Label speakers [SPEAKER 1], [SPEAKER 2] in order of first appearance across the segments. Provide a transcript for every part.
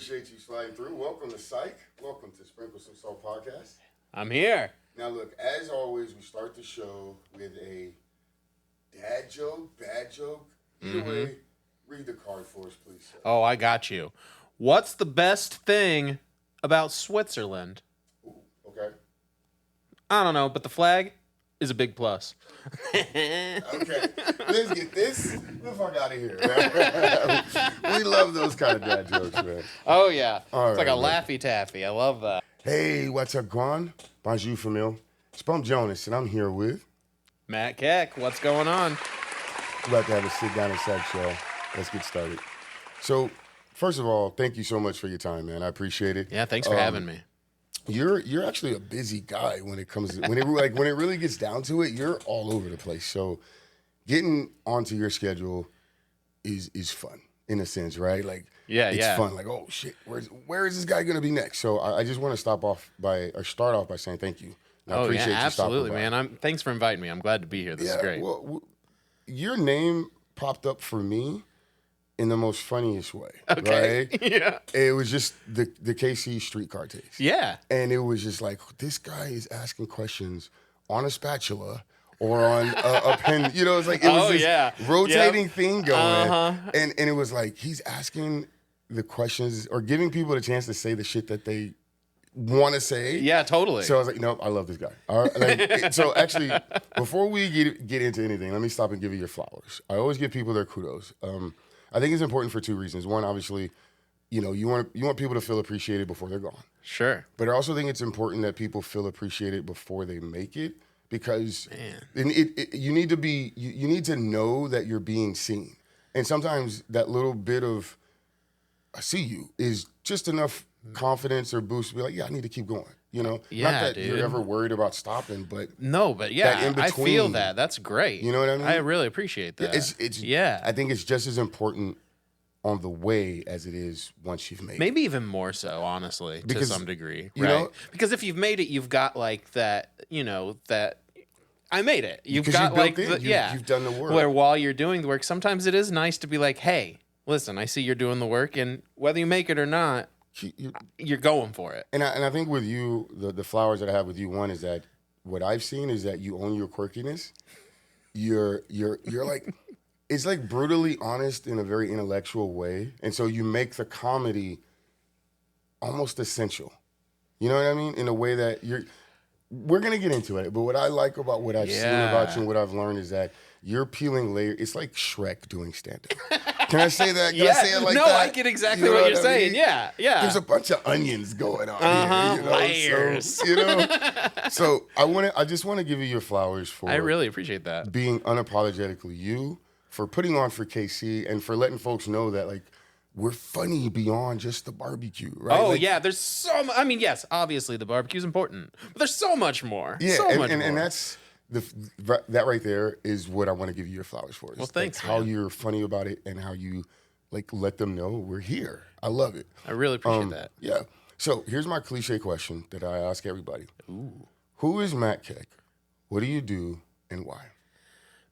[SPEAKER 1] appreciate you sliding through. Welcome to Syke. Welcome to SprinkleSumSalt podcast.
[SPEAKER 2] I'm here.
[SPEAKER 1] Now, look, as always, we start the show with a dad joke, bad joke. Either way, read the card for us, please, sir.
[SPEAKER 2] Oh, I got you. What's the best thing about Switzerland?
[SPEAKER 1] Ooh, okay.
[SPEAKER 2] I don't know, but the flag is a big plus.
[SPEAKER 1] Okay. Let's get this the fuck out of here, man. We love those kind of dad jokes, man.
[SPEAKER 2] Oh, yeah.
[SPEAKER 1] All
[SPEAKER 2] it's
[SPEAKER 1] right,
[SPEAKER 2] like a
[SPEAKER 1] man.
[SPEAKER 2] Laffy Taffy. I love that.
[SPEAKER 1] Hey, what's up, Gwan? Bonjour, Famil. It's Bump Jonas, and I'm here with...
[SPEAKER 2] Matt Keck, what's going on?
[SPEAKER 1] We're about to have a sit-down and sack show. Let's get started. So, first of all, thank you so much for your time, man. I appreciate it.
[SPEAKER 2] Yeah, thanks for having me.
[SPEAKER 1] You're actually a busy guy when it comes to, when it really gets down to it. You're all over the place. So, getting onto your schedule is fun in a sense, right? Like, it's fun. Like, oh shit, where is this guy gonna be next? So, I just want to start off by saying thank you. And I appreciate you
[SPEAKER 2] absolutely,
[SPEAKER 1] stopping by.
[SPEAKER 2] man. Thanks for inviting me. I'm glad to be here. This is great.
[SPEAKER 1] Well, your name popped up for me in the most funniest way.
[SPEAKER 2] Okay.
[SPEAKER 1] Right?
[SPEAKER 2] Yeah.
[SPEAKER 1] It was just the KC streetcar taste.
[SPEAKER 2] Yeah.
[SPEAKER 1] And it was just like, this guy is asking questions on a spatula or on a pen. You know, it's like, it was this rotating thing going. And it was like, he's asking the questions or giving people the chance to say the shit that they want to say.
[SPEAKER 2] Yeah, totally.
[SPEAKER 1] So I was like, nope, I love this guy. All right, like, so actually, before we get into anything, let me stop and give you your flowers. I always give people their kudos. I think it's important for two reasons. One, obviously, you want people to feel appreciated before they're gone.
[SPEAKER 2] Sure.
[SPEAKER 1] But I also think it's important that people feel appreciated before they make it, because you need to know that you're being seen. And sometimes that little bit of I see you is just enough confidence or boost to be like, yeah, I need to keep going. You know,
[SPEAKER 2] Yeah,
[SPEAKER 1] not that
[SPEAKER 2] dude.
[SPEAKER 1] you're ever worried about stopping, but
[SPEAKER 2] No, but
[SPEAKER 1] that
[SPEAKER 2] yeah,
[SPEAKER 1] in
[SPEAKER 2] I feel
[SPEAKER 1] between.
[SPEAKER 2] that. That's great.
[SPEAKER 1] You know what I mean?
[SPEAKER 2] I really appreciate that.
[SPEAKER 1] I think it's just as important on the way as it is once you've made it.
[SPEAKER 2] Maybe even more so, honestly,
[SPEAKER 1] Because,
[SPEAKER 2] to some degree,
[SPEAKER 1] you
[SPEAKER 2] right?
[SPEAKER 1] know-
[SPEAKER 2] Because if you've made it, you've got like that, that I made it. You've
[SPEAKER 1] Because
[SPEAKER 2] got
[SPEAKER 1] you
[SPEAKER 2] like,
[SPEAKER 1] built in. You've done the work.
[SPEAKER 2] Where while you're doing the work, sometimes it is nice to be like, hey, listen, I see you're doing the work, and whether you make it or not, you're going for it.
[SPEAKER 1] And I think with you, the flowers that I have with you, one is that what I've seen is that you own your quirkiness. You're like, it's like brutally honest in a very intellectual way. And so you make the comedy almost essential. You know what I mean? In a way that we're going to get into it. But what I like about what I've seen about you and what I've learned is that you're peeling layers. It's like Shrek doing stand-up. Can I say that? Can I say it like that?
[SPEAKER 2] No, I get exactly what you're saying. Yeah.
[SPEAKER 1] There's a bunch of onions going on here.
[SPEAKER 2] Layers.
[SPEAKER 1] So I just want to give you your flowers for
[SPEAKER 2] I really appreciate that.
[SPEAKER 1] being unapologetically you, for putting on for KC, and for letting folks know that like we're funny beyond just the barbecue, right?
[SPEAKER 2] Oh,
[SPEAKER 1] like,
[SPEAKER 2] yeah, there's so much. I mean, yes, obviously the barbecue's important, but there's so much more.
[SPEAKER 1] Yeah,
[SPEAKER 2] so much more.
[SPEAKER 1] and that's that right there is what I want to give you your flowers for.
[SPEAKER 2] Well, thanks,
[SPEAKER 1] How
[SPEAKER 2] man.
[SPEAKER 1] you're funny about it and how you like let them know we're here. I love it.
[SPEAKER 2] I really appreciate that.
[SPEAKER 1] Yeah. So here's my cliche question that I ask everybody.
[SPEAKER 2] Ooh.
[SPEAKER 1] Who is Matt Keck? What do you do and why?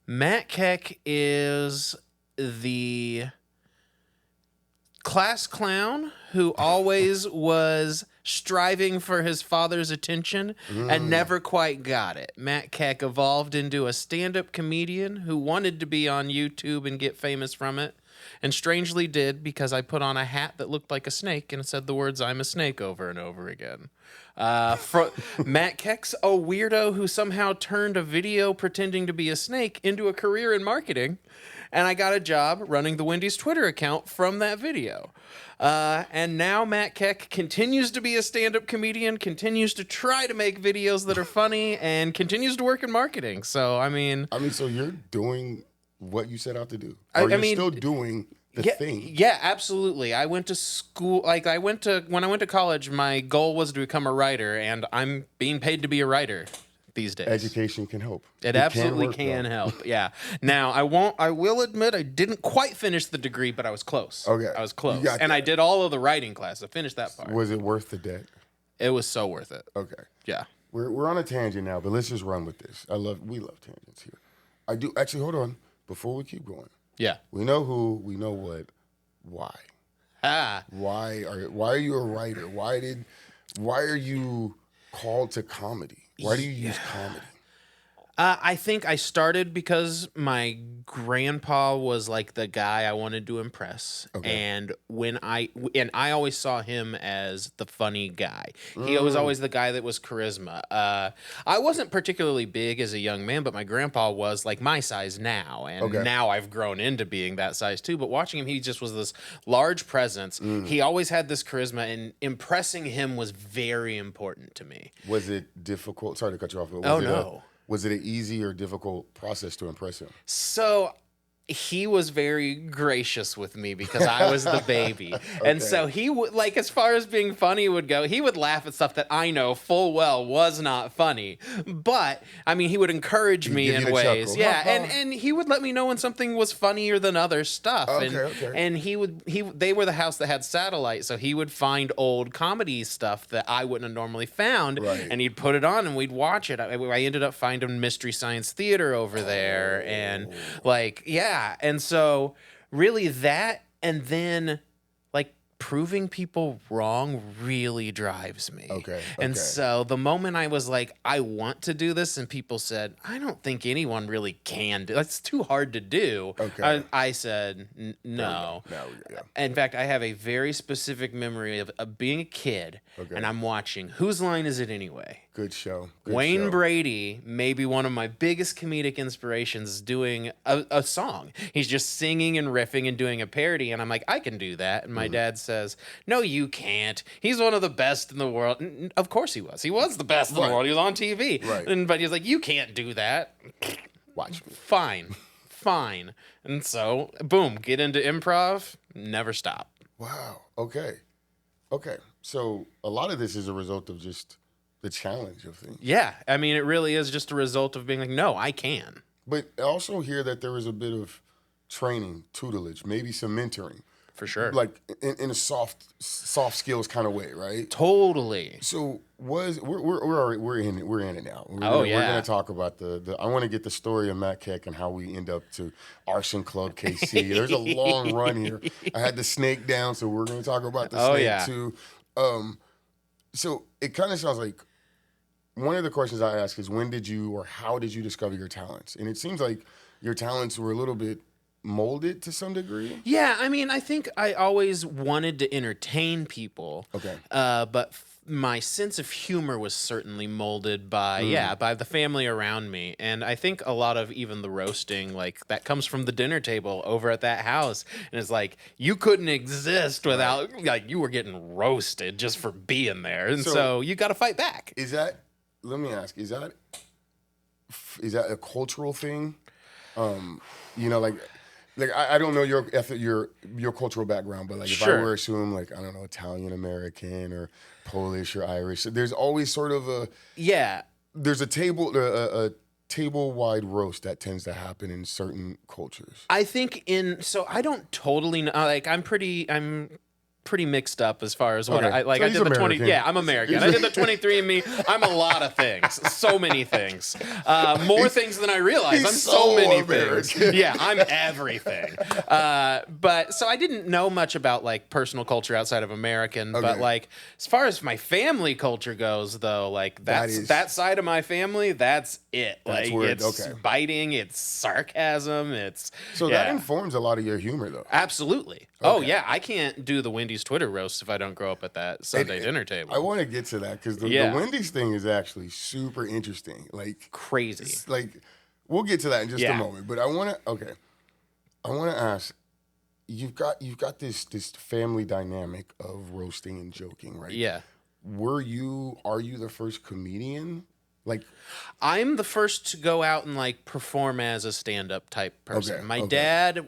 [SPEAKER 2] Matt Keck is the class clown who always was striving for his father's attention and never quite got it. Matt Keck evolved into a stand-up comedian who wanted to be on YouTube and get famous from it, and strangely did, because I put on a hat that looked like a snake and it said the words "I'm a snake" over and over again. Matt Keck's a weirdo who somehow turned a video pretending to be a snake into a career in marketing, and I got a job running the Wendy's Twitter account from that video. And now Matt Keck continues to be a stand-up comedian, continues to try to make videos that are funny, and continues to work in marketing. So, I mean,
[SPEAKER 1] so you're doing what you set out to do.
[SPEAKER 2] I
[SPEAKER 1] Or you're
[SPEAKER 2] mean,
[SPEAKER 1] still doing the thing.
[SPEAKER 2] Yeah, absolutely. I went to school, when I went to college, my goal was to become a writer, and I'm being paid to be a writer these days.
[SPEAKER 1] Education can help.
[SPEAKER 2] It absolutely can help. Yeah. Now, I will admit I didn't quite finish the degree, but I was close.
[SPEAKER 1] Okay.
[SPEAKER 2] I was close.
[SPEAKER 1] You got
[SPEAKER 2] And I
[SPEAKER 1] that.
[SPEAKER 2] did all of the writing class. I finished that part.
[SPEAKER 1] Was it worth the debt?
[SPEAKER 2] It was so worth it.
[SPEAKER 1] Okay.
[SPEAKER 2] Yeah.
[SPEAKER 1] We're on a tangent now, but let's just run with this. We love tangents here. I do actually hold on before we keep going.
[SPEAKER 2] Yeah.
[SPEAKER 1] We know who, we know what, why. Why are you a writer? Why are you called to comedy? Why do you use comedy?
[SPEAKER 2] I think I started because my grandpa was like the guy I wanted to impress,
[SPEAKER 1] Okay.
[SPEAKER 2] and I always saw him as the funny guy. He was always the guy that was charisma. I wasn't particularly big as a young man, but my grandpa was like my size now, and now I've grown into being that size too. But watching him, he just was this large presence. He always had this charisma, and impressing him was very important to me.
[SPEAKER 1] Was it difficult? Sorry to cut you off. But was it an easy or difficult process to impress him?
[SPEAKER 2] So he was very gracious with me because I was the baby. And so he would, like, as far as being funny would go, he would laugh at stuff that I know full well was not funny. But, I mean, he would encourage me in ways.
[SPEAKER 1] Chuckle.
[SPEAKER 2] Yeah, and he would let me know when something was funnier than other stuff. And they were the house that had satellite, so he would find old comedy stuff that I wouldn't have normally found, and he'd put it on and we'd watch it. I ended up finding Mystery Science Theater over there, and, like, and so really that, and then like proving people wrong really drives me. And so the moment I was like, I want to do this, and people said, I don't think anyone really can do that's too hard to do. I said no. In fact, I have a very specific memory of being a kid, and I'm watching Whose Line Is It Anyway?
[SPEAKER 1] Good show.
[SPEAKER 2] Wayne Brady, maybe one of my biggest comedic inspirations, is doing a song. He's just singing and riffing and doing a parody, and I'm like, I can do that. And my dad says, no, you can't. He's one of the best in the world. And of course he was. He was the best in the world. He was on TV. But he's like, you can't do that.
[SPEAKER 1] Watch me.
[SPEAKER 2] Fine. And so, boom, get into improv, never stop.
[SPEAKER 1] Wow. Okay. So a lot of this is a result of just the challenge of things.
[SPEAKER 2] Yeah. I mean, it really is just a result of being like, no, I can.
[SPEAKER 1] But I also hear that there was a bit of training, tutelage, maybe some mentoring.
[SPEAKER 2] For sure.
[SPEAKER 1] Like in a soft skills kind of way, right?
[SPEAKER 2] Totally.
[SPEAKER 1] So we're in it now. We're gonna talk about the I want to get the story of Matt Keck and how we end up to Arson Club KC. There's a long run here. I had the snake down, so we're gonna talk about the snake too. So it kind of sounds like one of the questions I ask is, when did you or how did you discover your talents? And it seems like your talents were a little bit molded to some degree.
[SPEAKER 2] Yeah, I mean, I think I always wanted to entertain people. But my sense of humor was certainly molded by by the family around me. And I think a lot of even the roasting, like, that comes from the dinner table over at that house. And it's like, you couldn't exist without, like, you were getting roasted just for being there. And so you got to fight back.
[SPEAKER 1] Let me ask, is that a cultural thing? Like I don't know your cultural background, but like if I were to assume, like, I don't know, Italian American or Polish or Irish, there's always sort of there's a table wide roast that tends to happen in certain cultures.
[SPEAKER 2] I think I don't totally know, like I'm pretty mixed up as far as what I like. So I did the American. 20. Yeah, I'm American. I did the 23andMe. I'm a lot of things, so many things, more things than I realize. I'm so many American. Things. Yeah, I'm everything. But so I didn't know much about like personal culture outside of American. But like as far as my family culture goes, though, like that side of my family, that's it. That's like it's biting, it's sarcasm, it's
[SPEAKER 1] that informs a lot of your humor, though.
[SPEAKER 2] Absolutely. Oh yeah, I can't do the Wendy's Twitter roast if I don't grow up at that Sunday dinner table.
[SPEAKER 1] I want to get to that because the Wendy's thing is actually super interesting. Like
[SPEAKER 2] crazy.
[SPEAKER 1] Like we'll get to that in just a moment. But I want to ask. You've got this family dynamic of roasting and joking, right?
[SPEAKER 2] Yeah.
[SPEAKER 1] Are you the first comedian? Like,
[SPEAKER 2] I'm the first to go out and like perform as a stand-up type person. My dad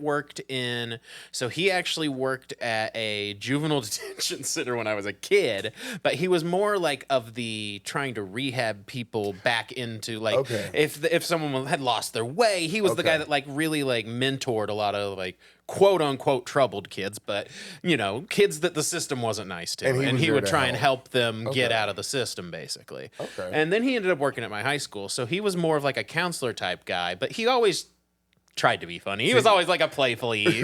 [SPEAKER 2] he actually worked at a juvenile detention center when I was a kid, but he was more like of the trying to rehab people back into like if someone had lost their way, he was the guy that like really like mentored a lot of like quote unquote troubled kids, but you know, kids that the system wasn't nice to, and he would try and help them get out of the system basically. And then he ended up working at my high school, so he was more of like a counselor type guy, but he always tried to be funny. He was always like a playfully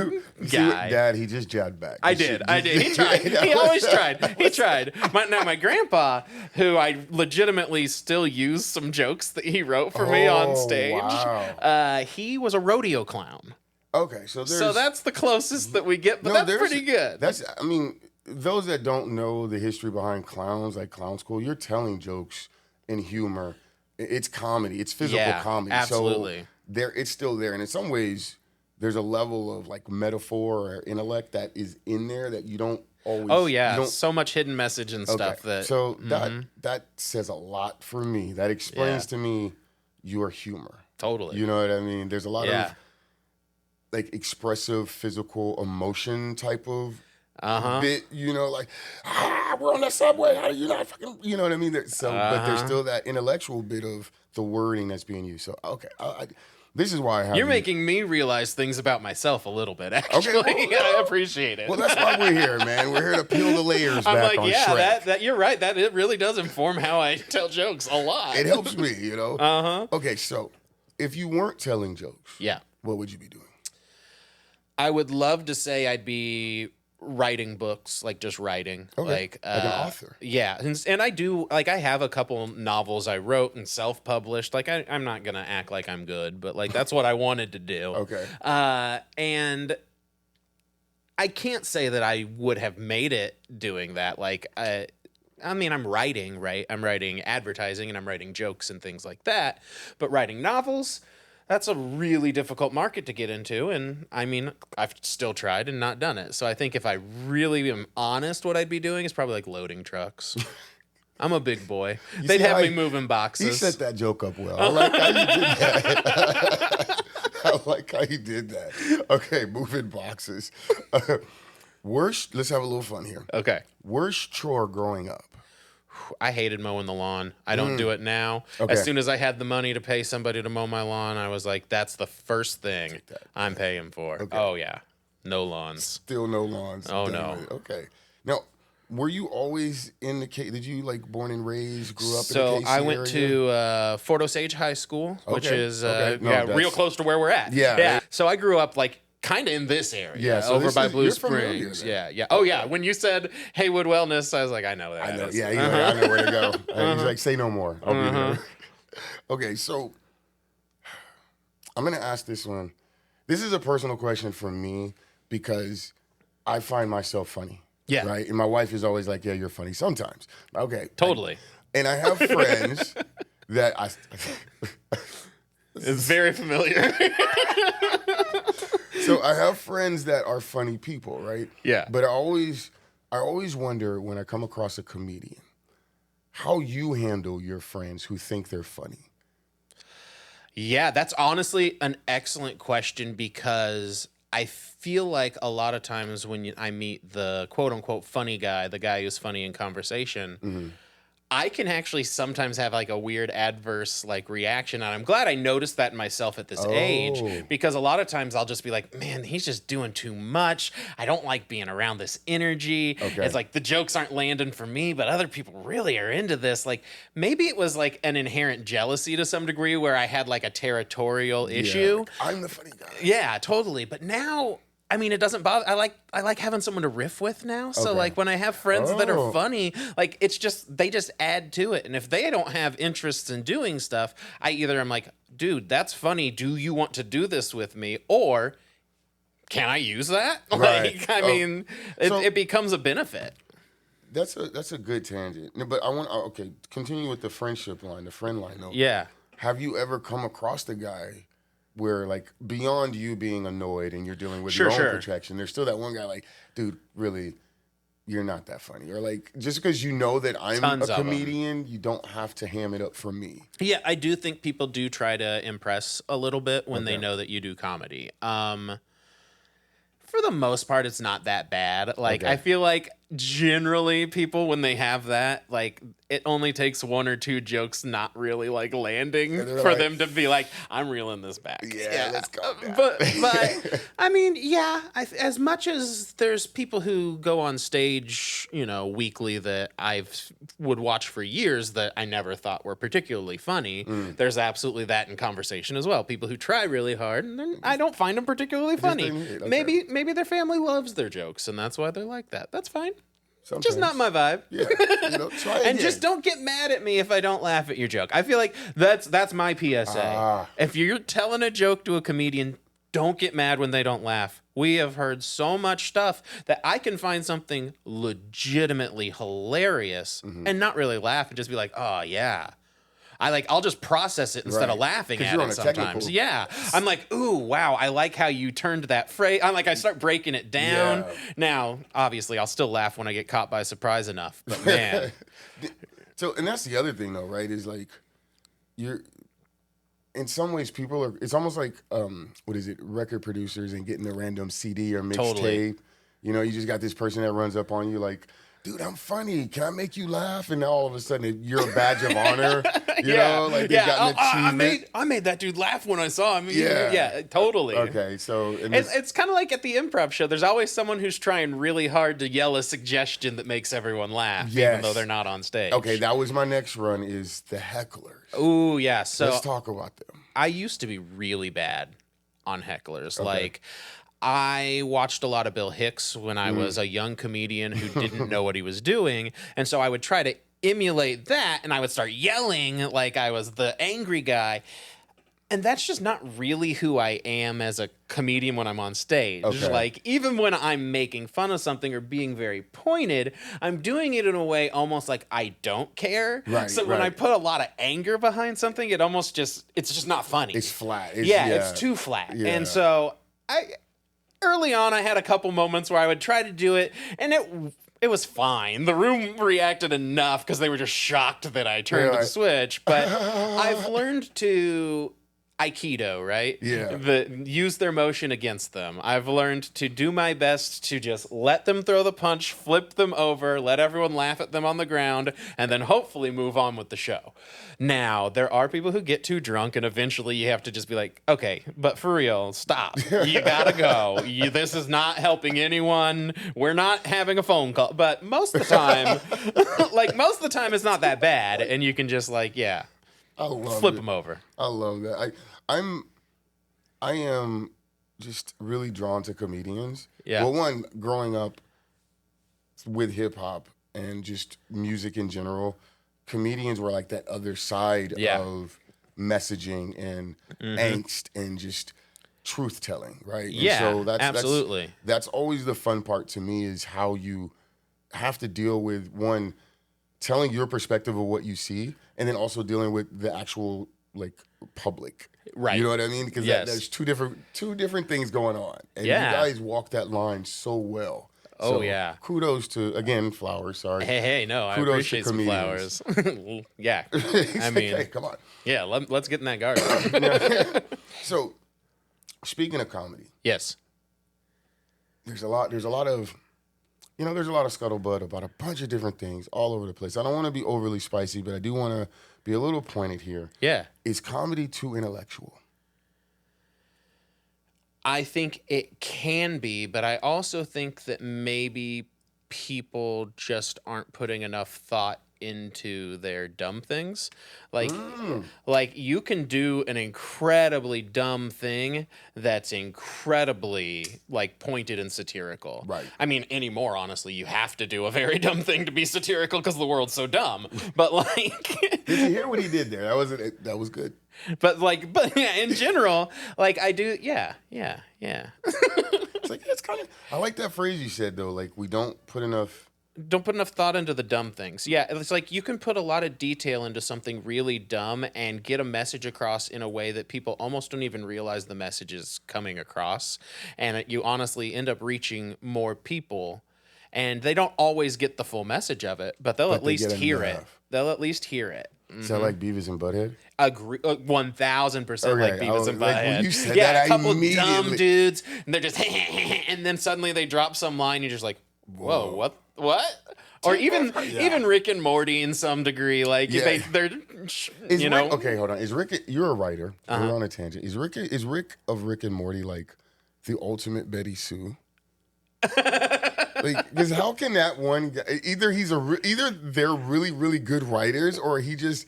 [SPEAKER 2] guy.
[SPEAKER 1] Dad, he just jabbed back.
[SPEAKER 2] I did. He tried. He always tried. He tried. My grandpa, who I legitimately still use some jokes that he wrote for me on stage.
[SPEAKER 1] Wow.
[SPEAKER 2] He was a rodeo clown.
[SPEAKER 1] Okay, so
[SPEAKER 2] that's the closest that we get, but that's pretty good.
[SPEAKER 1] I mean, those that don't know the history behind clowns, like clown school, you're telling jokes and humor. It's comedy. It's physical comedy.
[SPEAKER 2] Absolutely.
[SPEAKER 1] So it's still there, and in some ways, there's a level of like metaphor or intellect that is in there that you don't always.
[SPEAKER 2] Oh yeah, so much hidden message and stuff that.
[SPEAKER 1] So that says a lot for me. That explains to me your humor.
[SPEAKER 2] Totally.
[SPEAKER 1] You know what I mean? There's a lot of like expressive physical emotion type of bit, like we're on the subway, how do you not fucking, you know what I mean? But there's still that intellectual bit of the wording that's being used. So okay, this is why I have
[SPEAKER 2] you're making me realize things about myself a little bit, actually.
[SPEAKER 1] Okay,
[SPEAKER 2] I appreciate it.
[SPEAKER 1] Well, that's why we're here, man. We're here to peel the layers back on Shrek.
[SPEAKER 2] that you're right. That it really does inform how I tell jokes a lot.
[SPEAKER 1] It helps me, Okay, so if you weren't telling jokes, what would you be doing?
[SPEAKER 2] I would love to say I'd be writing books, like just writing, like
[SPEAKER 1] an author.
[SPEAKER 2] Yeah, and I do, like I have a couple novels I wrote and self-published. Like I'm not gonna act like I'm good, but like that's what I wanted to do.
[SPEAKER 1] Okay.
[SPEAKER 2] And I can't say that I would have made it doing that. Like I mean, I'm writing, right? I'm writing advertising and I'm writing jokes and things like that. But writing novels, that's a really difficult market to get into. And I mean, I've still tried and not done it. So I think if I really am honest, what I'd be doing is probably like loading trucks. I'm a big boy. They'd have me moving boxes.
[SPEAKER 1] You set that joke up well. I like how you did that. I like how you did that. Okay, moving boxes. Let's have a little fun here.
[SPEAKER 2] Okay.
[SPEAKER 1] Worst chore growing up?
[SPEAKER 2] I hated mowing the lawn. I don't do it now.
[SPEAKER 1] Okay.
[SPEAKER 2] As soon as I had the money to pay somebody to mow my lawn, I was like, that's the first thing I'm paying for. Okay. Oh, yeah. No lawns.
[SPEAKER 1] Still no lawns.
[SPEAKER 2] Oh, no.
[SPEAKER 1] Okay. Now, were you always in the Did you, like, born and raised, grew up in the
[SPEAKER 2] So
[SPEAKER 1] KC
[SPEAKER 2] I went
[SPEAKER 1] area?
[SPEAKER 2] to Fort Osage High School, which is real close to where we're at.
[SPEAKER 1] Yeah.
[SPEAKER 2] So I grew up, like, kind of in this area,
[SPEAKER 1] so
[SPEAKER 2] over by Blue
[SPEAKER 1] you're
[SPEAKER 2] Springs. Yeah. Oh, yeah. When you said Haywood Wellness, I was like, I know that.
[SPEAKER 1] I know. Yeah, I know where to go. He's like, say no more. I'll be there. Okay, so I'm going to ask this one. This is a personal question for me because I find myself funny.
[SPEAKER 2] Yeah.
[SPEAKER 1] Right? And my wife is always like, yeah, you're funny sometimes. Okay.
[SPEAKER 2] Totally.
[SPEAKER 1] And I have friends that
[SPEAKER 2] It's very familiar.
[SPEAKER 1] So I have friends that are funny people, right?
[SPEAKER 2] Yeah.
[SPEAKER 1] But I always wonder when I come across a comedian, how you handle your friends who think they're funny.
[SPEAKER 2] Yeah, that's honestly an excellent question because I feel like a lot of times when I meet the quote unquote funny guy, the guy who's funny in conversation, I can actually sometimes have like a weird adverse like reaction. And I'm glad I noticed that in myself at this age, because a lot of times I'll just be like, man, he's just doing too much. I don't like being around this energy. Okay. It's like the jokes aren't landing for me, but other people really are into this. Like maybe it was like an inherent jealousy to some degree where I had like a territorial issue.
[SPEAKER 1] I'm the funny guy.
[SPEAKER 2] Yeah, totally. But now, I mean, it doesn't bother. I like having someone to riff with now. So like when I have friends that are funny, like it's just they just add to it. And if they don't have interests in doing stuff, I either am like, dude, that's funny. Do you want to do this with me? Or can I use that?
[SPEAKER 1] Right.
[SPEAKER 2] Like, I mean, it becomes a benefit.
[SPEAKER 1] That's a good tangent. No, but I want continue with the friendship line, the friend line though.
[SPEAKER 2] Yeah.
[SPEAKER 1] Have you ever come across the guy where like beyond you being annoyed and you're dealing with your own protection, there's still that one guy like, dude, really, you're not that funny. Or like, just because you know that I'm a comedian, you don't have to ham it up for me. Yeah,
[SPEAKER 2] I do think people do try to impress a little bit when they know that you do comedy. For the most part, it's not that bad. Like, I feel like generally people, when they have that, like, it only takes one or two jokes not really like landing for them to be like, I'm reeling this back.
[SPEAKER 1] Yeah, let's go.
[SPEAKER 2] But I mean, yeah, as much as there's people who go on stage, weekly that I've would watch for years that I never thought were particularly funny, there's absolutely that in conversation as well. People who try really hard and then I don't find them particularly funny. Maybe their family loves their jokes and that's why they're like that. That's fine.
[SPEAKER 1] Sometimes.
[SPEAKER 2] Just not my vibe.
[SPEAKER 1] Yeah, try
[SPEAKER 2] and just don't get mad at me if I don't laugh at your joke. I feel like that's my PSA. If you're telling a joke to a comedian, don't get mad when they don't laugh. We have heard so much stuff that I can find something legitimately hilarious and not really laugh and just be like, oh yeah. I'll just process it instead of laughing at it sometimes. Yeah. I'm like, ooh, wow, I like how you turned that phrase. I start breaking it down. Yeah. Now, obviously, I'll still laugh when I get caught by surprise enough. But man.
[SPEAKER 1] And that's the other thing, though, right? Is like, in some ways, it's almost like, record producers and getting a random CD or mixtape. Totally. You just got this person that runs up on you like, dude, I'm funny. Can I make you laugh? And now all of a sudden, you're a badge of honor. You know, like they've got an achievement.
[SPEAKER 2] I made that dude laugh when I saw him. Yeah, totally.
[SPEAKER 1] Okay, so
[SPEAKER 2] it's kind of like at the improv show. There's always someone who's trying really hard to yell a suggestion that makes everyone laugh, even though they're not on stage.
[SPEAKER 1] Okay, that was my next run. Is the hecklers?
[SPEAKER 2] Ooh, yeah. So
[SPEAKER 1] let's talk about them.
[SPEAKER 2] I used to be really bad on hecklers. Okay. I watched a lot of Bill Hicks when I was a young comedian who didn't know what he was doing. And so I would try to emulate that and I would start yelling like I was the angry guy. And that's just not really who I am as a comedian when I'm on stage. Okay. Like, even when I'm making fun of something or being very pointed, I'm doing it in a way almost like I don't care.
[SPEAKER 1] Right,
[SPEAKER 2] so when I put a lot of anger behind something, it's just not funny.
[SPEAKER 1] It's flat.
[SPEAKER 2] It's too flat. Yeah. And so early on, I had a couple moments where I would try to do it, and it was fine. The room reacted enough because they were just shocked that I turned the switch. But I've learned to Aikido, right?
[SPEAKER 1] Yeah.
[SPEAKER 2] Use their motion against them. I've learned to do my best to just let them throw the punch, flip them over, let everyone laugh at them on the ground, and then hopefully move on with the show. Now, there are people who get too drunk, and eventually you have to just be like, okay, but for real, stop. You gotta go. This is not helping anyone. We're not having a phone call. But most of the time, it's not that bad, and you can just flip them over.
[SPEAKER 1] I love that. I am just really drawn to comedians.
[SPEAKER 2] Yeah.
[SPEAKER 1] Well, one, growing up with hip hop and just music in general, comedians were like that other side of messaging and angst and just truth telling, right?
[SPEAKER 2] Yeah,
[SPEAKER 1] and so
[SPEAKER 2] absolutely.
[SPEAKER 1] That's always the fun part to me is how you have to deal with, one, telling your perspective of what you see, and then also dealing with the actual public.
[SPEAKER 2] Right.
[SPEAKER 1] You know what I mean? Because there's two different things going on. And you guys walk that line so well.
[SPEAKER 2] Oh,
[SPEAKER 1] so, kudos to, again, flowers, sorry.
[SPEAKER 2] Hey, no, kudos, I appreciate some flowers. Yeah. I mean,
[SPEAKER 1] hey, come on.
[SPEAKER 2] Yeah, let's get in that garden.
[SPEAKER 1] So, speaking of comedy.
[SPEAKER 2] Yes.
[SPEAKER 1] There's a lot of scuttlebutt about a bunch of different things all over the place. I don't want to be overly spicy, but I do want to be a little pointed here.
[SPEAKER 2] Yeah.
[SPEAKER 1] Is comedy too intellectual?
[SPEAKER 2] I think it can be, but I also think that maybe people just aren't putting enough thought into their dumb things. Like you can do an incredibly dumb thing that's incredibly pointed and satirical.
[SPEAKER 1] Right.
[SPEAKER 2] I mean, anymore, honestly, you have to do a very dumb thing to be satirical because the world's so dumb. But
[SPEAKER 1] did you hear what he did there? That was good.
[SPEAKER 2] But yeah, in general, I do, yeah.
[SPEAKER 1] It's it's kind of, I like that phrase you said though. We don't put enough
[SPEAKER 2] thought into the dumb things. Yeah, it's you can put a lot of detail into something really dumb and get a message across in a way that people almost don't even realize the message is coming across. And you honestly end up reaching more people. And they don't always get the full message of it, but they'll at least hear it. They'll at least hear it.
[SPEAKER 1] Is that like Beavis and Butthead?
[SPEAKER 2] Agree, 1,000% like Beavis and Butthead.
[SPEAKER 1] When you said that,
[SPEAKER 2] a couple dumb dudes, and they're just, and then suddenly they drop some line, you're just like, whoa, what? Or even Rick and Morty in some degree, like they're
[SPEAKER 1] Okay, hold on. Is Rick? You're a writer. We're on a tangent. Is Rick of Rick and Morty like the ultimate Betty Sue? Like, because how can that one guy, either they're really really good writers, or he just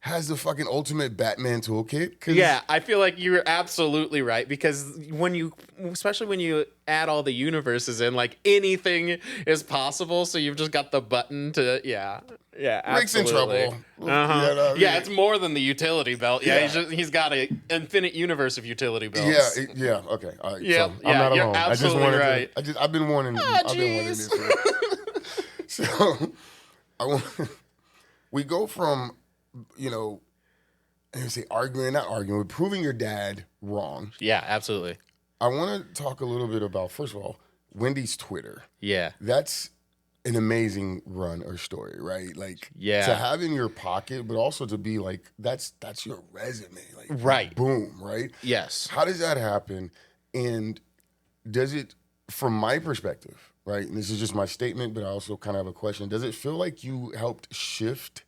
[SPEAKER 1] has the fucking ultimate Batman toolkit?
[SPEAKER 2] Yeah, I feel like you're absolutely right, because especially when you add all the universes in, like anything is possible. So you've just got the button to absolutely.
[SPEAKER 1] Rick's in trouble.
[SPEAKER 2] It's more than the utility belt. He's got an infinite universe of utility belts.
[SPEAKER 1] Okay. All right.
[SPEAKER 2] Yeah,
[SPEAKER 1] so I'm not
[SPEAKER 2] you're
[SPEAKER 1] alone.
[SPEAKER 2] absolutely right.
[SPEAKER 1] I've been warning. I've been warning this. So we go from, I say not arguing, but proving your dad wrong.
[SPEAKER 2] Yeah, absolutely.
[SPEAKER 1] I want to talk a little bit about, first of all, Wendy's Twitter.
[SPEAKER 2] Yeah.
[SPEAKER 1] That's an amazing run or story, right? Like, to have in your pocket, but also to be like, that's your resume. Like,
[SPEAKER 2] right.
[SPEAKER 1] Boom, right?
[SPEAKER 2] Yes.
[SPEAKER 1] How does that happen? And does it, from my perspective, right, and this is just my statement, but I also kind of have a question, does it feel like you helped shift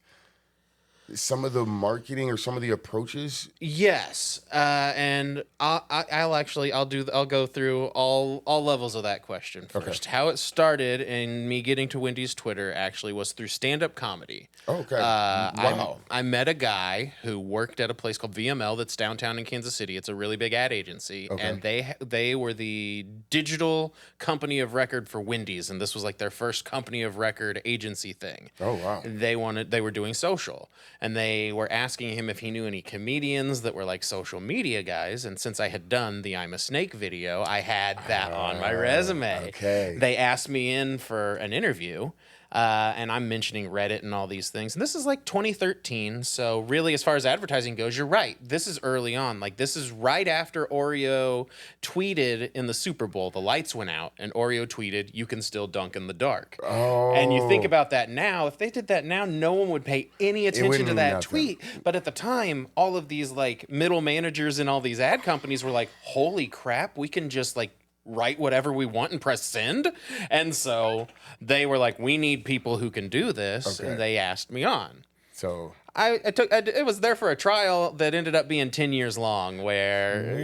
[SPEAKER 1] some of the marketing or some of the approaches?
[SPEAKER 2] Yes, and I'll go through all levels of that question first. Okay. How it started and me getting to Wendy's Twitter actually was through stand-up comedy.
[SPEAKER 1] Okay. Wow.
[SPEAKER 2] I met a guy who worked at a place called VML that's downtown in Kansas City. It's a really big ad agency, and they were the digital company of record for Wendy's, and this was like their first company of record agency thing.
[SPEAKER 1] Oh wow.
[SPEAKER 2] They were doing social. And they were asking him if he knew any comedians that were like social media guys. And since I had done the I'm a Snake video, I had that on my resume.
[SPEAKER 1] Okay.
[SPEAKER 2] They asked me in for an interview. And I'm mentioning Reddit and all these things. And this is like 2013. So really, as far as advertising goes, you're right. This is early on. Like, this is right after Oreo tweeted in the Super Bowl. The lights went out and Oreo tweeted, "You can still dunk in the dark."
[SPEAKER 1] Oh.
[SPEAKER 2] And you think about that now. If they did that now, no one would pay any attention to that tweet. But at the time, all of these like middle managers in all these ad companies were like, holy crap, we can just like write whatever we want and press send. And so they were like, we need people who can do this. Okay. And they asked me on.
[SPEAKER 1] So
[SPEAKER 2] it was there for a trial that ended up being 10 years long, where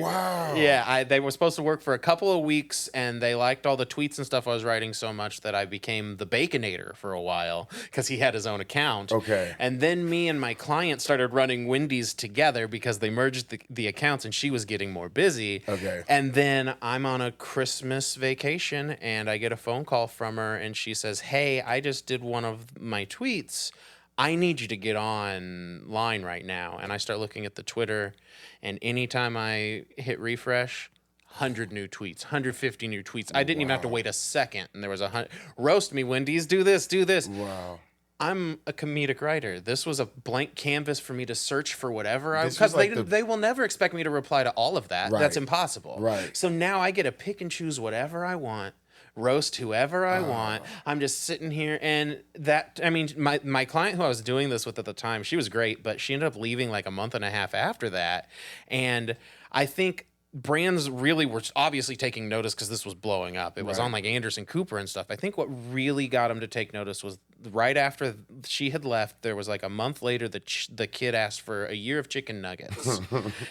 [SPEAKER 2] they were supposed to work for a couple of weeks, and they liked all the tweets and stuff I was writing so much that I became the Baconator for a while, because he had his own account.
[SPEAKER 1] Okay.
[SPEAKER 2] And then me and my client started running Wendy's together because they merged the accounts, and she was getting more busy.
[SPEAKER 1] Okay.
[SPEAKER 2] And then I'm on a Christmas vacation, and I get a phone call from her, and she says, "Hey, I just did one of my tweets. I need you to get online right now." And I start looking at the Twitter, and anytime I hit refresh, 100 new tweets, 150 new tweets. I didn't even have to wait a second, and there was 100. Roast me, Wendy's. Do this, do this.
[SPEAKER 1] Wow.
[SPEAKER 2] I'm a comedic writer. This was a blank canvas for me to search for whatever because they will never expect me to reply to all of that. Right. That's impossible.
[SPEAKER 1] Right.
[SPEAKER 2] So now I get to pick and choose whatever I want. Roast whoever I want. I'm just sitting here, and my client who I was doing this with at the time, she was great, but she ended up leaving like a month and a half after that. And I think brands really were obviously taking notice because this was blowing up. It was on like Anderson Cooper and stuff. I think what really got them to take notice was right after she had left, there was like a month later, the kid asked for a year of chicken nuggets.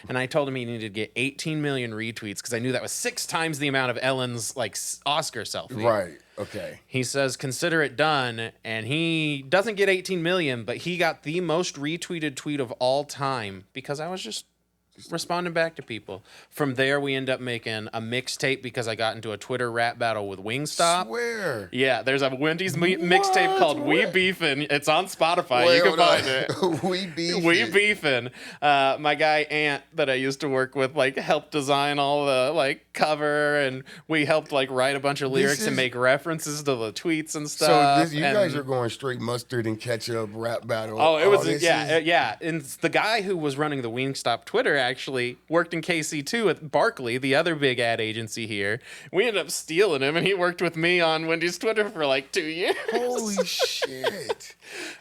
[SPEAKER 2] And I told him he needed to get 18 million retweets because I knew that was 6 times the amount of Ellen's like Oscar selfie.
[SPEAKER 1] Right. Okay.
[SPEAKER 2] He says, consider it done. And he doesn't get 18 million, but he got the most retweeted tweet of all time because I was just responding back to people. From there, we end up making a mixtape because I got into a Twitter rap battle with Wingstop.
[SPEAKER 1] Swear.
[SPEAKER 2] Yeah, there's a Wendy's mixtape called We Beefin'. It's on Spotify. You can find it.
[SPEAKER 1] We Beefin'.
[SPEAKER 2] We Beefin'. My guy Ant that I used to work with like helped design all the like cover, and we helped like write a bunch of lyrics and make references to the tweets and stuff.
[SPEAKER 1] So you guys are going straight mustard and ketchup rap battle.
[SPEAKER 2] Oh, it was yeah. And the guy who was running the Wingstop Twitter actually worked in KC2 at Barkley, the other big ad agency here. We ended up stealing him, and he worked with me on Wendy's Twitter for like 2 years.
[SPEAKER 1] Holy shit.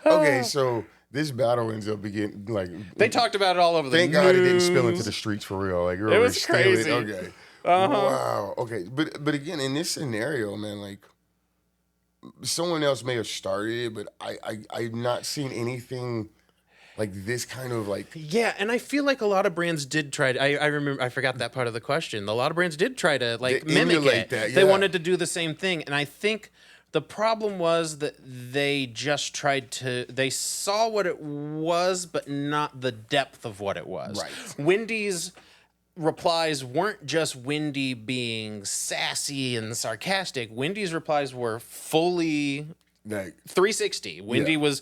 [SPEAKER 1] Okay, so this battle ends up beginning like
[SPEAKER 2] they talked about it all over the news.
[SPEAKER 1] Thank God it didn't spill into the streets for real. Like
[SPEAKER 2] it was crazy.
[SPEAKER 1] Okay. Wow. Okay, but again, in this scenario, man, like someone else may have started it, but I've not seen anything like this kind of like.
[SPEAKER 2] Yeah, and I feel like a lot of brands did try to. I remember, I forgot that part of the question. A lot of brands did try to like mimic
[SPEAKER 1] emulate
[SPEAKER 2] it.
[SPEAKER 1] that,
[SPEAKER 2] They
[SPEAKER 1] yeah.
[SPEAKER 2] wanted to do the same thing, and I think the problem was that they just tried to. They saw what it was, but not the depth of what it was.
[SPEAKER 1] Right.
[SPEAKER 2] Wendy's replies weren't just Wendy being sassy and sarcastic. Wendy's replies were fully
[SPEAKER 1] Like,
[SPEAKER 2] 360. Wendy
[SPEAKER 1] Yeah.
[SPEAKER 2] was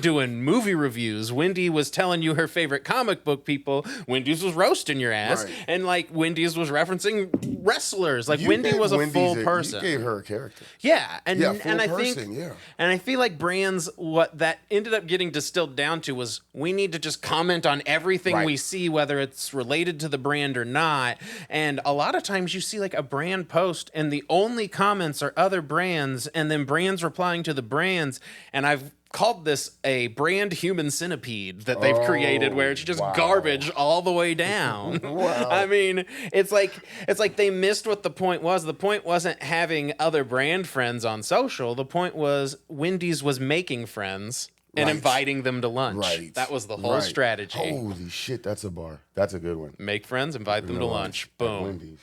[SPEAKER 2] doing movie reviews. Wendy was telling you her favorite comic book people. Wendy's was roasting your ass.
[SPEAKER 1] Right.
[SPEAKER 2] And like Wendy's was referencing wrestlers. Like
[SPEAKER 1] you
[SPEAKER 2] Wendy
[SPEAKER 1] gave
[SPEAKER 2] was a
[SPEAKER 1] Wendy's
[SPEAKER 2] full person.
[SPEAKER 1] You gave her a character.
[SPEAKER 2] Yeah, and
[SPEAKER 1] Yeah, full
[SPEAKER 2] and I
[SPEAKER 1] person,
[SPEAKER 2] think
[SPEAKER 1] yeah.
[SPEAKER 2] and I feel like brands, what that ended up getting distilled down to was we need to just comment on everything
[SPEAKER 1] Right.
[SPEAKER 2] we see, whether it's related to the brand or not. And a lot of times you see like a brand post and the only comments are other brands and then brands replying to the brands. And I've called this a brand human centipede that they've created, where it's just
[SPEAKER 1] wow.
[SPEAKER 2] garbage all the way down.
[SPEAKER 1] Wow.
[SPEAKER 2] I mean, it's like they missed what the point was. The point wasn't having other brand friends on social. The point was Wendy's was making friends and
[SPEAKER 1] Right.
[SPEAKER 2] inviting them to lunch.
[SPEAKER 1] Right.
[SPEAKER 2] That was the whole
[SPEAKER 1] Right.
[SPEAKER 2] strategy.
[SPEAKER 1] Holy shit, that's a bar. That's a good one.
[SPEAKER 2] Make friends, invite them to lunch.
[SPEAKER 1] At
[SPEAKER 2] Boom.
[SPEAKER 1] Wendy's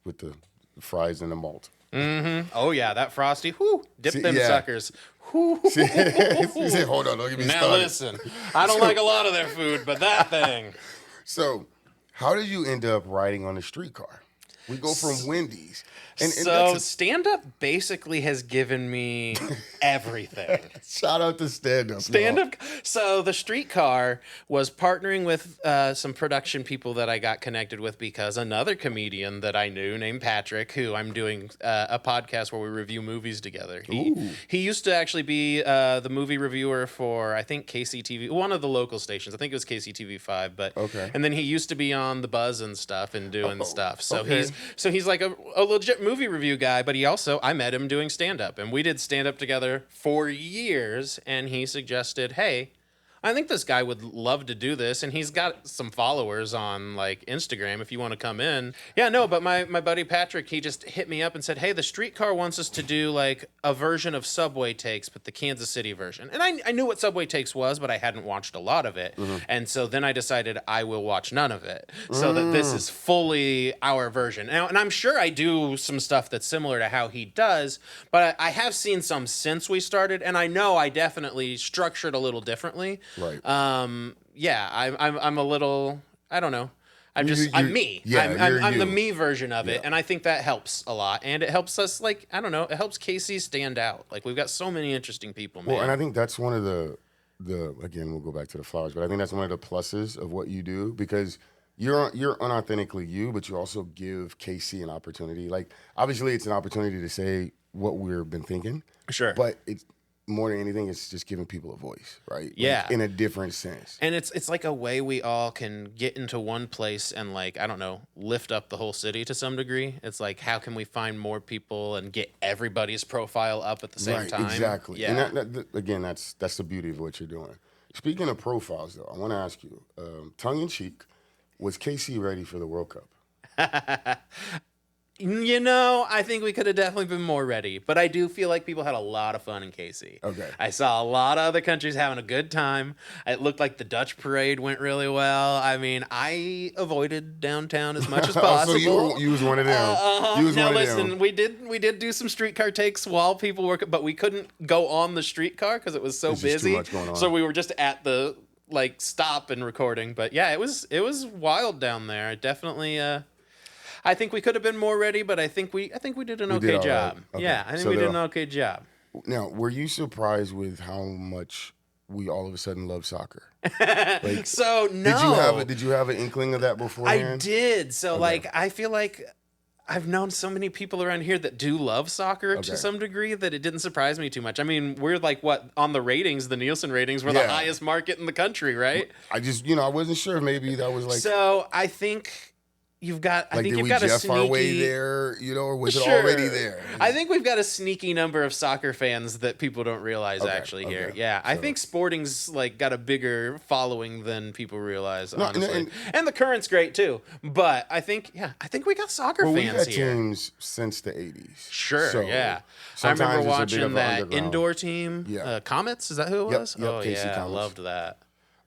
[SPEAKER 1] with the fries and the malt.
[SPEAKER 2] Oh yeah, that Frosty. Whoo, dip
[SPEAKER 1] See,
[SPEAKER 2] them
[SPEAKER 1] yeah.
[SPEAKER 2] suckers. Whoo.
[SPEAKER 1] You said, hold on, don't get me
[SPEAKER 2] Now
[SPEAKER 1] started.
[SPEAKER 2] listen, I don't like a lot of their food, but that thing.
[SPEAKER 1] So, how did you end up riding on a streetcar? We go from Wendy's. And
[SPEAKER 2] So
[SPEAKER 1] that's
[SPEAKER 2] stand-up basically has given me everything.
[SPEAKER 1] shout out to stand-up.
[SPEAKER 2] Stand-up. So the streetcar was partnering with some production people that I got connected with because another comedian that I knew named Patrick, who I'm doing a podcast where we review movies together. He used to actually be the movie reviewer for, I think, KCTV, one of the local stations. I think it was KCTV5, but
[SPEAKER 1] Okay.
[SPEAKER 2] And then he used to be on The Buzz and stuff and doing stuff. So
[SPEAKER 1] okay.
[SPEAKER 2] he's like a legit movie review guy, but I met him doing stand-up, and we did stand-up together for years, and he suggested, hey, I think this guy would love to do this, and he's got some followers on like Instagram if you want to come in. Yeah, no, but my buddy Patrick, he just hit me up and said, hey, the streetcar wants us to do like a version of Subway Takes, but the Kansas City version. And I knew what Subway Takes was, but I hadn't watched a lot of it. And so then I decided I will watch none of it, so that this is fully our version. Now, and I'm sure I do some stuff that's similar to how he does, but I have seen some since we started, and I know I definitely structured a little differently.
[SPEAKER 1] Right.
[SPEAKER 2] Yeah, I'm a little, I don't know. I'm me.
[SPEAKER 1] Yeah,
[SPEAKER 2] I'm the
[SPEAKER 1] you.
[SPEAKER 2] me version of it,
[SPEAKER 1] Yeah.
[SPEAKER 2] and I think that helps a lot. And it helps us, like, I don't know, it helps Casey stand out. Like, we've got so many interesting people, man.
[SPEAKER 1] Well, and I think that's one of the again, we'll go back to the flowers, but I think that's one of the pluses of what you do, because you're unauthentically you, but you also give Casey an opportunity. Like, obviously, it's an opportunity to say what we've been thinking.
[SPEAKER 2] Sure.
[SPEAKER 1] But it's more than anything, it's just giving people a voice, right? Like,
[SPEAKER 2] Yeah.
[SPEAKER 1] in a different sense.
[SPEAKER 2] And it's like a way we all can get into one place and, like, I don't know, lift up the whole city to some degree. It's like, how can we find more people and get everybody's profile up at the same
[SPEAKER 1] Right,
[SPEAKER 2] time?
[SPEAKER 1] exactly.
[SPEAKER 2] Yeah.
[SPEAKER 1] And again, that's the beauty of what you're doing. Speaking of profiles, though, I want to ask you, tongue in cheek, was KC ready for the World Cup?
[SPEAKER 2] You know, I think we could have definitely been more ready, but I do feel like people had a lot of fun in KC.
[SPEAKER 1] Okay.
[SPEAKER 2] I saw a lot of other countries having a good time. It looked like the Dutch parade went really well. I mean, I avoided downtown as much as possible.
[SPEAKER 1] So you was one of them. You was
[SPEAKER 2] Now
[SPEAKER 1] one
[SPEAKER 2] listen,
[SPEAKER 1] of them.
[SPEAKER 2] we did do some streetcar takes while people were, but we couldn't go on the streetcar because it was so
[SPEAKER 1] There's just too
[SPEAKER 2] busy.
[SPEAKER 1] much going on.
[SPEAKER 2] So we were just at the like stop and recording. But yeah, it was wild down there. It definitely. I think we could have been more ready, but I think we did an okay
[SPEAKER 1] all
[SPEAKER 2] job.
[SPEAKER 1] right. Okay.
[SPEAKER 2] Yeah, I think
[SPEAKER 1] So
[SPEAKER 2] we did
[SPEAKER 1] the-
[SPEAKER 2] an okay job.
[SPEAKER 1] Now, were you surprised with how much we all of a sudden love soccer? Like,
[SPEAKER 2] So no,
[SPEAKER 1] did you have an inkling of that
[SPEAKER 2] I
[SPEAKER 1] beforehand?
[SPEAKER 2] did. So like, I feel like I've known so many people around here that do love soccer
[SPEAKER 1] Okay.
[SPEAKER 2] to some degree that it didn't surprise me too much. I mean, we're like what on the ratings, the Nielsen ratings, we're the
[SPEAKER 1] Yeah.
[SPEAKER 2] highest market in the country, right?
[SPEAKER 1] I just, I wasn't sure. Maybe that was like,
[SPEAKER 2] So I think I
[SPEAKER 1] Like,
[SPEAKER 2] think
[SPEAKER 1] did
[SPEAKER 2] you've
[SPEAKER 1] we
[SPEAKER 2] got a
[SPEAKER 1] Jeff our way
[SPEAKER 2] sneaky.
[SPEAKER 1] there, or was it
[SPEAKER 2] Sure.
[SPEAKER 1] already there?
[SPEAKER 2] I think we've got a sneaky number of soccer fans that people don't realize actually here.
[SPEAKER 1] Okay.
[SPEAKER 2] Yeah, I
[SPEAKER 1] So-
[SPEAKER 2] think Sporting's like got a bigger following than people realize,
[SPEAKER 1] No,
[SPEAKER 2] honestly. And the Current's great too. But I think we got soccer
[SPEAKER 1] Well, we've
[SPEAKER 2] fans
[SPEAKER 1] had
[SPEAKER 2] here.
[SPEAKER 1] teams since the 80s.
[SPEAKER 2] Sure,
[SPEAKER 1] So
[SPEAKER 2] yeah. I
[SPEAKER 1] sometimes
[SPEAKER 2] remember
[SPEAKER 1] it's a bit of
[SPEAKER 2] watching
[SPEAKER 1] an
[SPEAKER 2] that
[SPEAKER 1] underground.
[SPEAKER 2] indoor team,
[SPEAKER 1] Yeah.
[SPEAKER 2] Comets. Is that who it
[SPEAKER 1] Yep,
[SPEAKER 2] was?
[SPEAKER 1] yep,
[SPEAKER 2] Oh
[SPEAKER 1] KC
[SPEAKER 2] yeah, I
[SPEAKER 1] Comets.
[SPEAKER 2] loved that.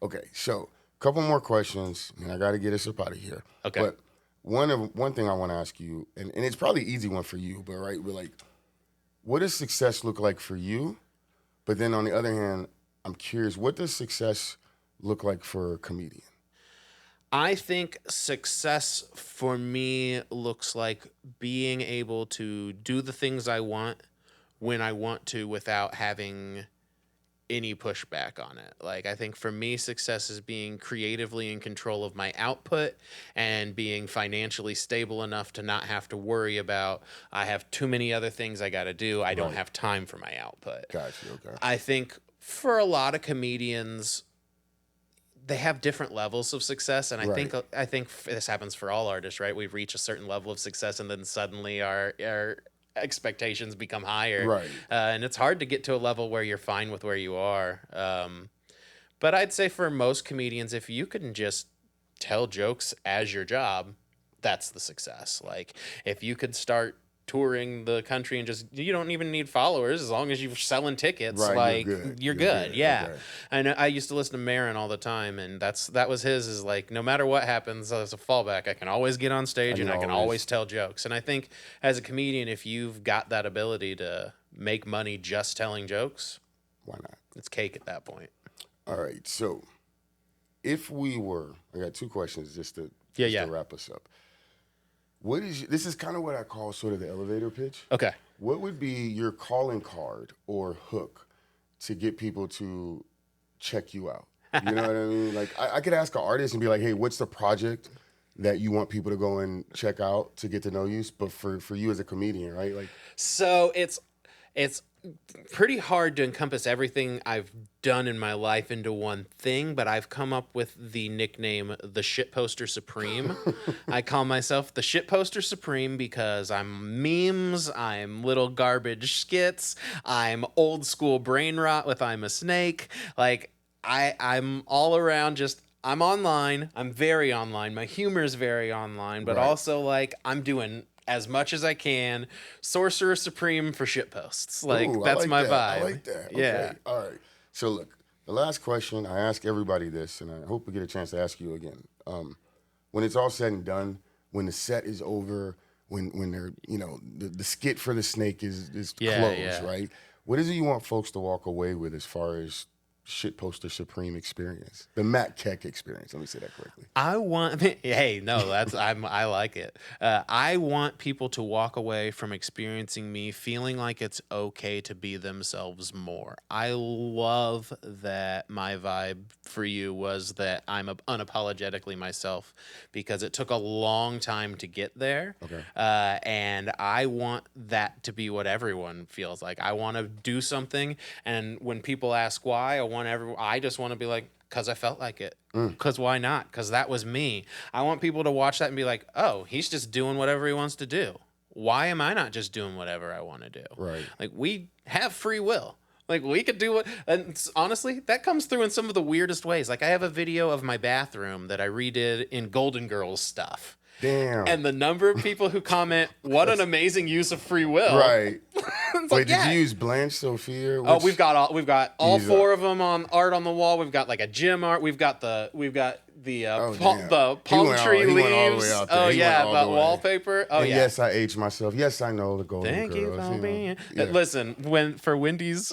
[SPEAKER 1] Okay, so a couple more questions, and I got to get us up out of here.
[SPEAKER 2] Okay.
[SPEAKER 1] But one thing I want to ask you, and it's probably an easy one for you, but right, we're like, what does success look like for you? But then on the other hand, I'm curious, what does success look like for a comedian?
[SPEAKER 2] I think success for me looks like being able to do the things I want when I want to without having any pushback on it. Like, I think for me, success is being creatively in control of my output and being financially stable enough to not have to worry about, I have too many other things I got to do. I don't have time for my output.
[SPEAKER 1] Gotcha, okay.
[SPEAKER 2] I think for a lot of comedians, they have different levels of success, and I think this happens for all artists, right? We reach a certain level of success, and then suddenly our expectations become higher,
[SPEAKER 1] Right.
[SPEAKER 2] And it's hard to get to a level where you're fine with where you are. But I'd say for most comedians, if you can just tell jokes as your job, that's the success. Like, if you could start touring the country and you don't even need followers as long as you're selling tickets.
[SPEAKER 1] Right,
[SPEAKER 2] like
[SPEAKER 1] you're
[SPEAKER 2] you're
[SPEAKER 1] good.
[SPEAKER 2] good. Yeah.
[SPEAKER 1] Okay.
[SPEAKER 2] I know I used to listen to Marin all the time, and that was his, is like, no matter what happens as a fallback, I can always get on stage and I can always tell jokes. And I think as a comedian, if you've got that ability to make money just telling jokes,
[SPEAKER 1] Why not?
[SPEAKER 2] it's cake at that point.
[SPEAKER 1] All right, so I got two questions just to wrap us up. This is kind of what I call sort of the elevator pitch.
[SPEAKER 2] Okay.
[SPEAKER 1] What would be your calling card or hook to get people to check you out? You know what I mean? Like, I could ask an artist and be like, hey, what's the project that you want people to go and check out to get to know you? But for you as a comedian, right? Like,
[SPEAKER 2] so it's pretty hard to encompass everything I've done in my life into one thing, but I've come up with the nickname the Shitposter Supreme. I call myself the Shitposter Supreme because I'm memes, I'm little garbage skits, I'm old school brain rot with I'm a Snake. Like, I'm all around just, I'm online, I'm very online, my humor is very online, but also, like, I'm doing as much as I can, Sorcerer Supreme for shitposts. Like, that's my vibe.
[SPEAKER 1] I like that. Okay.
[SPEAKER 2] Yeah.
[SPEAKER 1] All right. So look, the last question, I ask everybody this, and I hope we get a chance to ask you again. When it's all said and done, when the set is over, when they're, the skit for the snake is closed, right? What is it you want folks to walk away with as far as Shitposter Supreme experience, the Matt Keck experience? Let me say that correctly.
[SPEAKER 2] I like it. I want people to walk away from experiencing me feeling like it's okay to be themselves more. I love that my vibe for you was that I'm unapologetically myself, because it took a long time to get there.
[SPEAKER 1] Okay.
[SPEAKER 2] And I want that to be what everyone feels like. I want to do something, and when people ask why, I just want to be like, because I felt like it. Because why not? Because that was me. I want people to watch that and be like, oh, he's just doing whatever he wants to do. Why am I not just doing whatever I want to do?
[SPEAKER 1] Right.
[SPEAKER 2] Like, we have free will. Like, we could do what, and honestly, that comes through in some of the weirdest ways. Like, I have a video of my bathroom that I redid in Golden Girls stuff.
[SPEAKER 1] Damn.
[SPEAKER 2] And the number of people who comment, what an amazing use of free will.
[SPEAKER 1] Right.
[SPEAKER 2] It's
[SPEAKER 1] Wait,
[SPEAKER 2] like,
[SPEAKER 1] did you use Blanche Sophia?
[SPEAKER 2] Oh, we've got all four of them on art on the wall. We've got like a gym art. We've got the palm tree leaves. Oh yeah, that wallpaper. Oh
[SPEAKER 1] and
[SPEAKER 2] yeah.
[SPEAKER 1] Yes, I aged myself. Yes, I know the Golden
[SPEAKER 2] Thank
[SPEAKER 1] Girls.
[SPEAKER 2] you for being.
[SPEAKER 1] Yeah.
[SPEAKER 2] Listen, for Wendy's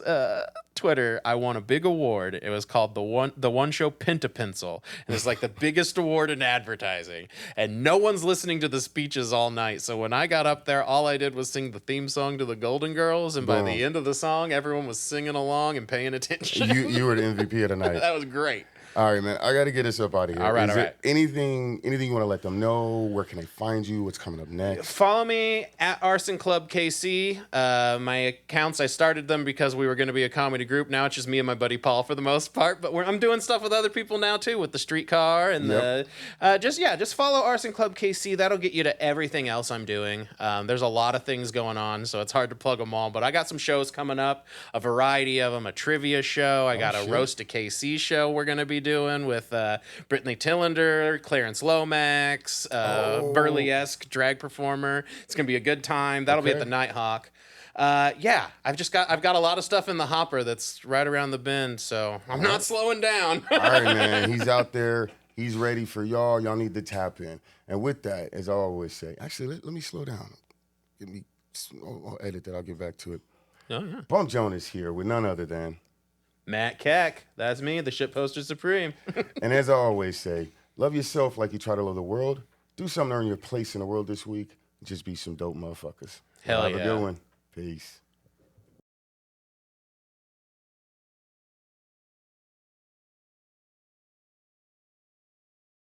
[SPEAKER 2] Twitter, I won a big award. It was called the one show Pentapencil, and it's like the biggest award in advertising. And no one's listening to the speeches all night. So when I got up there, all I did was sing the theme song to the Golden Girls, and by the end of the song, everyone was singing along and paying attention.
[SPEAKER 1] You were the MVP of the night.
[SPEAKER 2] That was great.
[SPEAKER 1] All right, man. I got to get us up out of here.
[SPEAKER 2] All right,
[SPEAKER 1] Is
[SPEAKER 2] all
[SPEAKER 1] there
[SPEAKER 2] right.
[SPEAKER 1] anything you want to let them know? Where can they find you? What's coming up next?
[SPEAKER 2] Follow me at Arson Club KC. My accounts, I started them because we were going to be a comedy group. Now it's just me and my buddy Paul for the most part. But I'm doing stuff with other people now too, with the streetcar and just follow Arson Club KC. That'll get you to everything else I'm doing. There's a lot of things going on, so it's hard to plug them all. But I got some shows coming up, a variety of them, a trivia show. I got a Roast to KC show we're going to be doing with Brittany Tillender, Clarence Lomax, burlesque drag performer. It's gonna be a good time. That'll be at the Nighthawk. I've got a lot of stuff in the hopper that's right around the bend, so I'm not slowing down.
[SPEAKER 1] All right, man. He's out there. He's ready for y'all. Y'all need to tap in. And with that, as I always say, actually, let me slow down. I'll edit that. I'll get back to it.
[SPEAKER 2] Oh, yeah.
[SPEAKER 1] Bump Jonas here with none other than
[SPEAKER 2] Matt Keck. That's me, the shitposter supreme.
[SPEAKER 1] And as I always say, love yourself like you try to love the world. Do something to earn your place in the world this week. Just be some dope motherfuckers.
[SPEAKER 2] Hell
[SPEAKER 1] Have
[SPEAKER 2] yeah.
[SPEAKER 1] a good one. Peace.